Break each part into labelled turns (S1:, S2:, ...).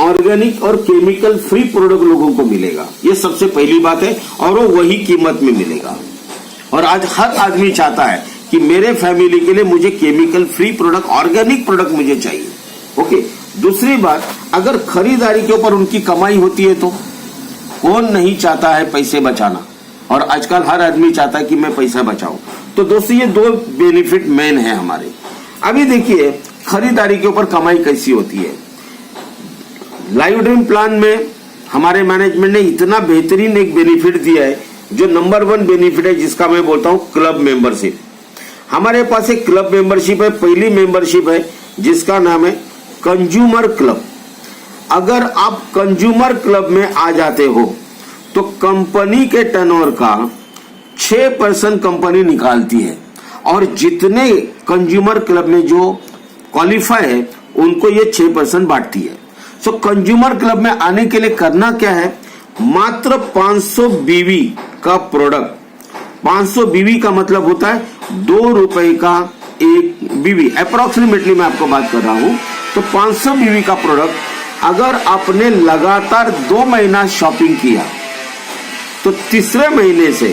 S1: Organic और chemical free product लोगों को मिलेगा, ये सबसे पहली बात है, और वो वही कीमत में मिलेगा। और आज हर आदमी चाहता है कि मेरे फैमिली के लिए मुझे chemical free product, organic product मुझे चाहिए। ओके, दूसरी बात, अगर खरीदारी के ऊपर उनकी कमाई होती है तो कौन नहीं चाहता है पैसे बचाना, और आजकल हर आदमी चाहता है कि मैं पैसा बचाऊं। तो दोस्तों ये दो बेनिफिट मेन है हमारे। अभी देखिए खरीदारी के ऊपर कमाई कैसी होती है। लाइव ड्रीम प्लान में हमारे मैनेजमेंट ने इतना बेहतरीन एक बेनिफिट दिया है, जो नंबर 1 बेनिफिट है, जिसका मैं बोलता हूं क्लब मेंबरशिप। हमारे पास एक क्लब मेंबरशिप है, पहली मेंबरशिप है जिसका नाम है कंज्यूमर क्लब। अगर आप कंज्यूमर क्लब में आ जाते हो तो कंपनी के टर्नओवर का 6% कंपनी निकालती है, और जितने कंज्यूमर क्लब में जो क्वालिफाई है उनको ये 6% बांटती है। सो कंज्यूमर क्लब में आने के लिए करना क्या है, मात्र 500 बीवी का प्रोडक्ट, 500 बीवी का मतलब होता है 2 रुपए का एक बीवी, अप्रोक्सीमेटली मैं आपको बात कर रहा हूं। तो 500 बीवी का प्रोडक्ट अगर आपने लगातार 2 महीना शॉपिंग किया तो तीसरे महीने से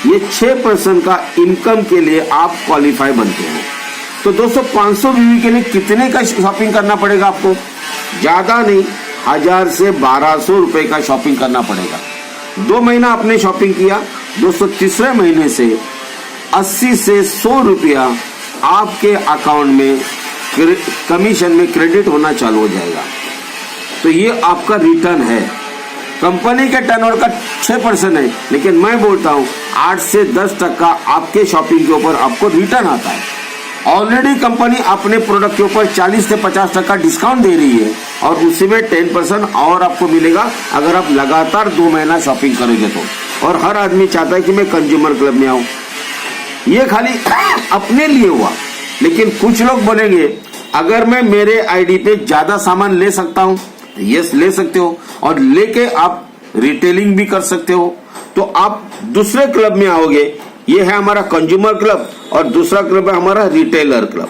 S1: ये 6% का इनकम के लिए आप क्वालिफाई बनते हैं। तो दोस्तों 500 बीवी के लिए कितने का शॉपिंग करना पड़ेगा आपको? ज्यादा नहीं, 1000 से 1200 रुपए का शॉपिंग करना पड़ेगा। 2 महीना आपने शॉपिंग किया दोस्तों, तीसरे महीने से 80 से 100 रुपया आपके अकाउंट में कमीशन में क्रेडिट होना चालू हो जाएगा। तो ये आपका रिटर्न है। कंपनी के टर्नओवर का 6% है, लेकिन मैं बोलता हूं 8 से 10% आपके शॉपिंग के ऊपर आपको रिटर्न आता है। ऑलरेडी कंपनी अपने प्रोडक्ट के ऊपर 40 से 50% डिस्काउंट दे रही है, और उसी में 10% और आपको मिलेगा अगर आप लगातार 2 महीना शॉपिंग करोगे तो। और हर आदमी चाहता है कि मैं कंज्यूमर क्लब में आऊं। ये खाली अपने लिए हुआ, लेकिन कुछ लोग बोलेंगे अगर मैं मेरे आईडी पे ज्यादा सामान ले सकता हूं, यस ले सकते हो, और लेके आप रिटेलिंग भी कर सकते हो, तो आप दूसरे क्लब में आओगे। ये है हमारा कंज्यूमर क्लब, और दूसरा क्लब है हमारा रिटेलर क्लब।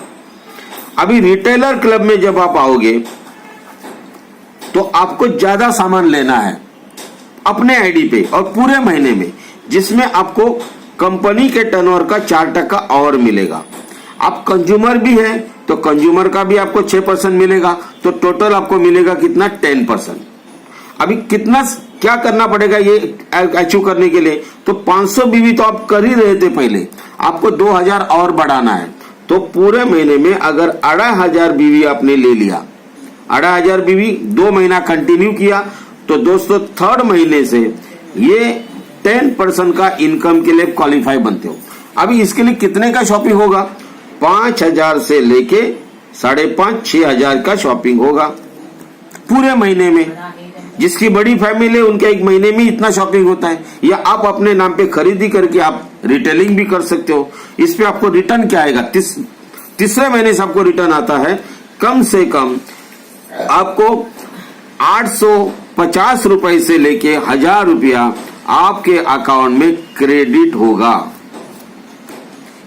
S1: अभी रिटेलर क्लब में जब आप आओगे तो आपको ज्यादा सामान लेना है अपने आईडी पे और पूरे महीने में, जिसमें आपको कंपनी के टर्नओवर का 4% और मिलेगा। आप कंज्यूमर भी है तो कंज्यूमर का भी आपको 6% मिलेगा, तो टोटल आपको मिलेगा कितना? 10%। अभी कितना क्या करना पड़ेगा ये अचीव करने के लिए? तो 500 बीवी तो आप कर ही रहे थे पहले, आपको 2000 और बढ़ाना है। तो पूरे महीने में अगर 2500 बीवी आपने ले लिया, 2500 बीवी 2 महीना कंटिन्यू किया, तो दोस्तों 3rd महीने से ये 10% का इनकम के लिए क्वालिफाई बनते हो। अभी इसके लिए कितने का शॉपिंग होगा? 5000 से लेके 5500-6000 का शॉपिंग होगा पूरे महीने में। जिसकी बड़ी फैमिली है उनके एक महीने में इतना शॉपिंग होता है। या आप अपने नाम पे खरीदी करके आप रिटेलिंग भी कर सकते हो। इस पे आपको रिटर्न क्या आएगा? तीसरे महीने से आपको रिटर्न आता है कम से कम आपको 850 रुपए से लेके 1000 रुपया आपके अकाउंट में क्रेडिट होगा।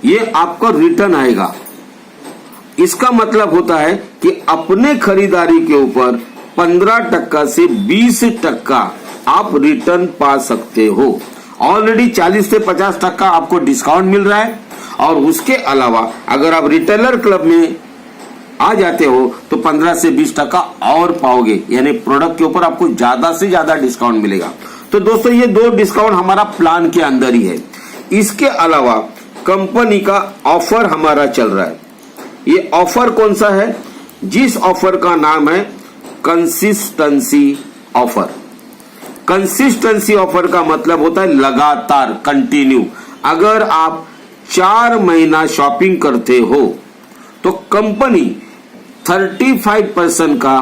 S1: ये आपको रिटर्न आएगा। इसका मतलब होता है कि अपने खरीदारी के ऊपर 15% से 20% आप रिटर्न पा सकते हो। ऑलरेडी 40 से 50% आपको डिस्काउंट मिल रहा है, और उसके अलावा अगर आप रिटेलर क्लब में आ जाते हो तो 15 से 20% और पाओगे, यानी प्रोडक्ट के ऊपर आपको ज्यादा से ज्यादा डिस्काउंट मिलेगा। तो दोस्तों ये 2 डिस्काउंट हमारा प्लान के अंदर ही है। इसके अलावा कंपनी का ऑफर हमारा चल रहा है। ये ऑफर कौन सा है? जिस ऑफर का नाम है कंसिस्टेंसी ऑफर। कंसिस्टेंसी ऑफर का मतलब होता है लगातार, कंटिन्यू। अगर आप 4 महीना शॉपिंग करते हो तो कंपनी 35% का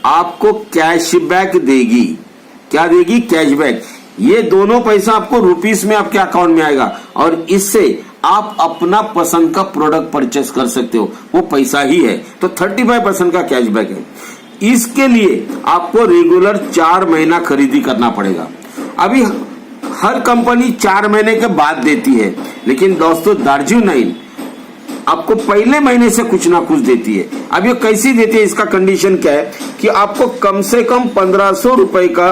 S1: आपको कैशबैक देगी। क्या देगी? कैशबैक। ये दोनों पैसा आपको रुपीस में आपके अकाउंट में आएगा, और इससे आप अपना पसंद का प्रोडक्ट परचेस कर सकते हो। वो पैसा ही है, तो 35% का कैशबैक है। इसके लिए आपको रेगुलर 4 महीना खरीदी करना पड़ेगा। अभी हर कंपनी 4 महीने के बाद देती है, लेकिन दोस्तों दार्जिलिंग आपको पहले महीने से कुछ ना कुछ देती है। अब ये कैसी देती है, इसका कंडीशन क्या है कि आपको कम से कम 1500 रुपए का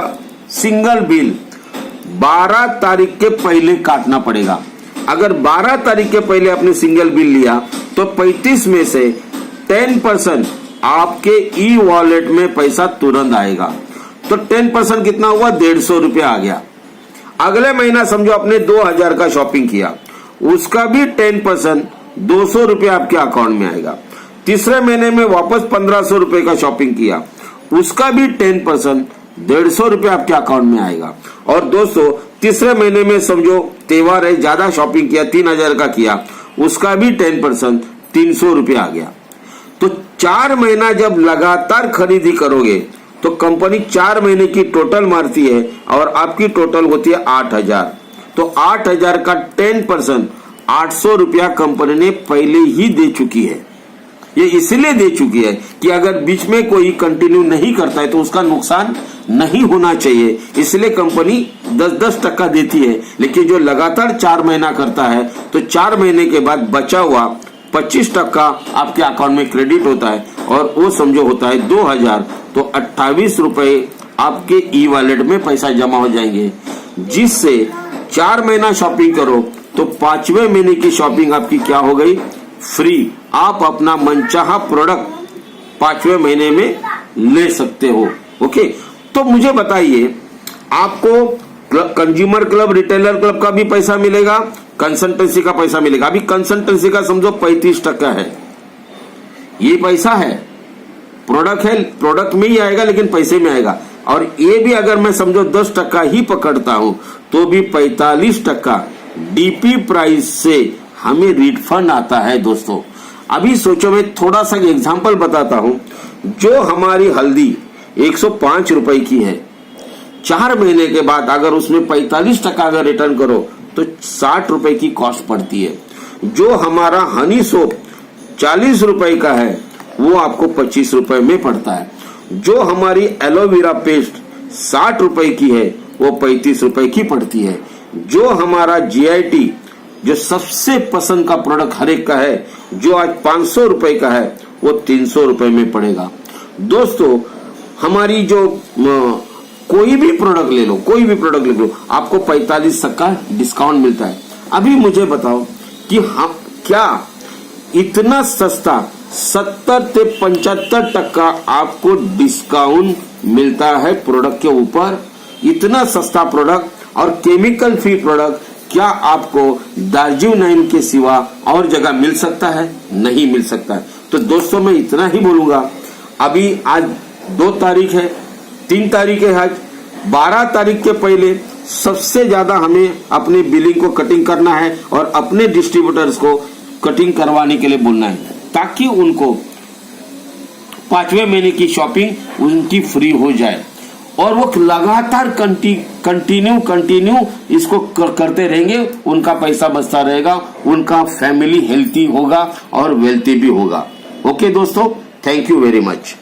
S1: सिंगल बिल 12 तारीख के पहले काटना पड़ेगा। अगर 12 तारीख के पहले आपने सिंगल बिल लिया तो 35 में से 10% आपके ई वॉलेट में पैसा तुरंत आएगा। तो 10% कितना हुआ, 150 रुपया आ गया। अगले महीना समझो आपने 2000 का शॉपिंग किया, उसका भी 10% 200 रुपया आपके अकाउंट में आएगा। तीसरे महीने में वापस 1500 रुपए का शॉपिंग किया, उसका भी 10% 150 रुपया आपके अकाउंट में आएगा। और दोस्तों तीसरे महीने में समझो त्योहार है, ज्यादा शॉपिंग किया, 3000 का किया, उसका भी 10% 300 रुपया आ गया। तो 4 महीना जब लगातार खरीदी करोगे तो कंपनी 4 महीने की टोटल मारती है और आपकी टोटल होती है 8000। तो 8000 का 10% 800 रुपया कंपनी ने पहले ही दे चुकी है। ये इसलिए दे चुकी है कि अगर बीच में कोई कंटिन्यू नहीं करता है तो उसका नुकसान नहीं होना चाहिए, इसलिए कंपनी 10-10 टक्का देती है। लेकिन जो लगातार 4 महीना करता है तो 4 महीने के बाद बचा हुआ 25 टक्का आपके अकाउंट में क्रेडिट होता है और वो समझो होता है 2000। तो 28 रुपए आपके ई वॉलेट में पैसा जमा हो जाएंगे, जिससे 4 महीना शॉपिंग करो तो 5वें महीने की शॉपिंग आपकी क्या हो गई, फ्री। आप अपना मनचाहा प्रोडक्ट 5वें महीने में ले सकते हो। ओके, तो मुझे बताइए, आपको कंज्यूमर क्लब, रिटेलर क्लब का भी पैसा मिलेगा, कंसल्टेंसी का पैसा मिलेगा। अभी कंसल्टेंसी का समझो 35 टक्का है, ये पैसा है, प्रोडक्ट है, प्रोडक्ट में ही आएगा लेकिन पैसे में आएगा। और ये भी अगर मैं समझो 10 टक्का ही पकड़ता हूं तो भी 45 टक्का डीपी प्राइस से हमें रिफंड आता है। दोस्तों अभी सोचो, मैं थोड़ा सा एग्जांपल बताता हूं। जो हमारी हल्दी 105 रुपए की है, 4 महीने के बाद अगर उसमें 45 टक्का अगर रिटर्न करो तो 60 रुपए की कॉस्ट पड़ती है। जो हमारा हनी सोप 40 रुपए का है वो आपको 25 रुपए में पड़ता है। जो हमारी एलोवेरा पेस्ट 60 रुपए की है वो 35 रुपए की पड़ती है। जो हमारा GIT जो सबसे पसंद का प्रोडक्ट हर एक का है, जो आज 500 रुपए का है वो 300 रुपए में पड़ेगा। दोस्तों हमारी जो कोई भी प्रोडक्ट ले लो, कोई भी प्रोडक्ट ले लो, आपको 45 तक का डिस्काउंट मिलता है। अभी मुझे बताओ कि हम क्या इतना सस्ता 70 से 75 टक्का आपको डिस्काउंट मिलता है प्रोडक्ट के ऊपर। इतना सस्ता प्रोडक्ट और केमिकल फ्री प्रोडक्ट क्या आपको दार्जिलिंग 9 के सिवा और जगह मिल सकता है? नहीं मिल सकता है। तो दोस्तों मैं इतना ही बोलूंगा। अभी आज 2 तारीख है, 3 तारीख है, आज 12 तारीख के पहले सबसे ज्यादा हमें अपने बिलिंग को कटिंग करना है और अपने डिस्ट्रीब्यूटर्स को कटिंग करवाने के लिए बोलना है, ताकि उनको 5वें महीने की शॉपिंग उनकी फ्री हो जाए और वो लगातार कंटिन्यू इसको करते रहेंगे। उनका पैसा बचता रहेगा, उनका फैमिली हेल्थी होगा और वेल्थी भी होगा। ओके दोस्तों, थैंक यू वेरी मच।